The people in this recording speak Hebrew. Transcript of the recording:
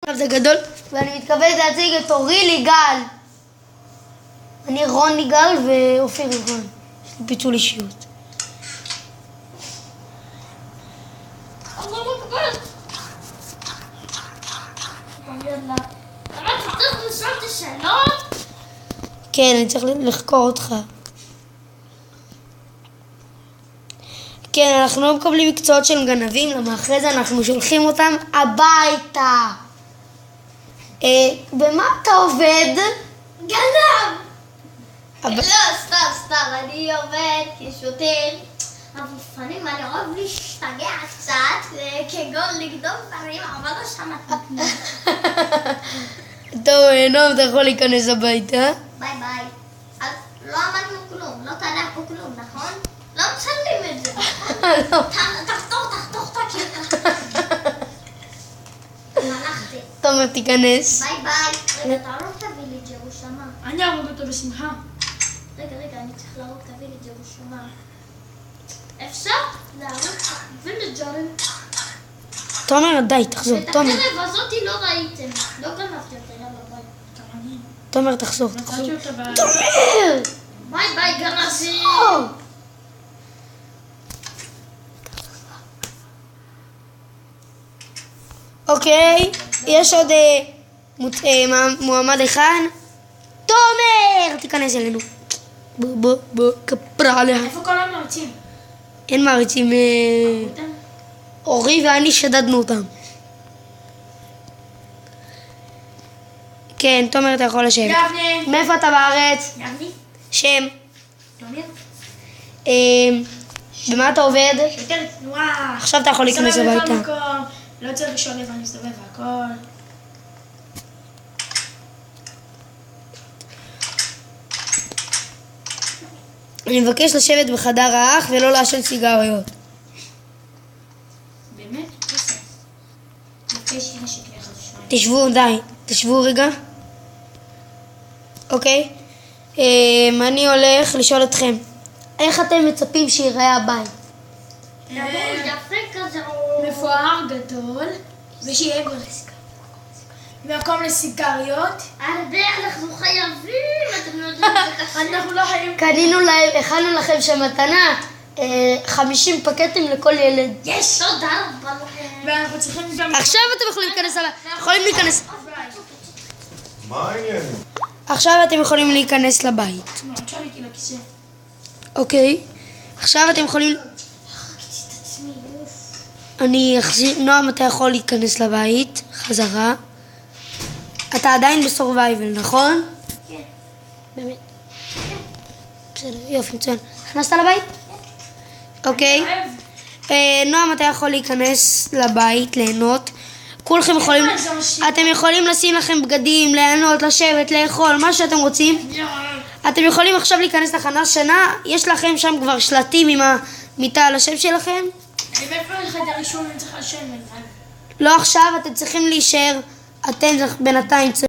זה גדול, ואני מתכוונת להציג את אורי ליגל. אני רון ליגל ואופיר רון. יש לי פיצול אישיות. כן, אני צריך לחקור אותך. כן, אנחנו לא מקבלים מקצועות של גנבים, למה אחרי זה אנחנו שולחים אותם הביתה. במה אתה עובד? גנב! לא, סתם, אני עובד כשוטר. אבל לפעמים אני אוהב להשתגע קצת, כגון לגנוב דברים, אבל לא שמעת כלום. טוב, נועם, אתה יכול להיכנס הביתה. ביי. אז לא אמרנו כלום, לא קרה פה כלום, נכון? לא מצלמים את זה, נכון? תחתוך את הקטע. הלכתי. תומר, תיכנס. ביי. רגע, תערוך תביא לי ג'רו שמה. אני אעבוד אותו בשמחה. רגע, אני צריך לערוך תביא לי ג'רו שמה. אפשר לערוך ולג'רים. תומר, די, תחזור. את תומר, החרב הזאתי לא ראיתם. לא גנבתי אותה, יאללה ביי. תומר, תחזור. נתתי אותה תומר! ביי, גנזי. אוקיי, יש עוד מועמד אחד. תומר! תיכנס אלינו. בוא, כפרה עליה. איפה כל המרצים? אין מעריצים. אורי ואני שדדנו אותם. כן, תומר, אתה יכול לשבת. יבנה! מאיפה אתה בארץ? יבני? שם. תומר? במה אתה עובד? יותר תנועה. עכשיו אתה יכול להיכנס מסתובב בכל הביתה. מקום. לא צריך לשאול איפה אני מסתובב והכל. אני מבקש לשבת בחדר האח ולא לעשן סיגריות. באמת? בסדר. מבקש נשק לאחד ושניים. תשבו, די. תשבו רגע. אוקיי. אני הולך לשאול אתכם. איך אתם מצפים שיראה הבית? יפה כזה. מפואר גדול, ושיהיה מקום לסיגריות. הרבה אנחנו חייבים, אתם לא יודעים את זה קשה. אנחנו לא חייבים. הכנו לכם שם מתנה. 50 פקטים לכל ילד. יש, תודה רבה לכם. ואנחנו צריכים גם... עכשיו אתם יכולים להיכנס עליי. יכולים להיכנס. מה העניין? עכשיו אתם יכולים להיכנס לבית. אפשר לי לכיסא. אוקיי. עכשיו אתם יכולים... אני אחזיר... נועם, אתה יכול להיכנס לבית. חזרה. אתה עדיין בסורווייבל, נכון? כן. באמת? בסדר, יופי, מצוין. נכנסת לבית? אוקיי. נועם, אתה יכול להיכנס לבית, ליהנות. כולכם יכולים... אתם יכולים לשים לכם בגדים, ליהנות, לשבת, לאכול, מה שאתם רוצים. אתם יכולים עכשיו להיכנס לחדר שינה. יש לכם שם כבר שלטים עם המיטה על השם שלכם. מאיפה לך את הראשון? אני צריך לשבת. לא עכשיו, אתם צריכים להישאר. אתם בינתיים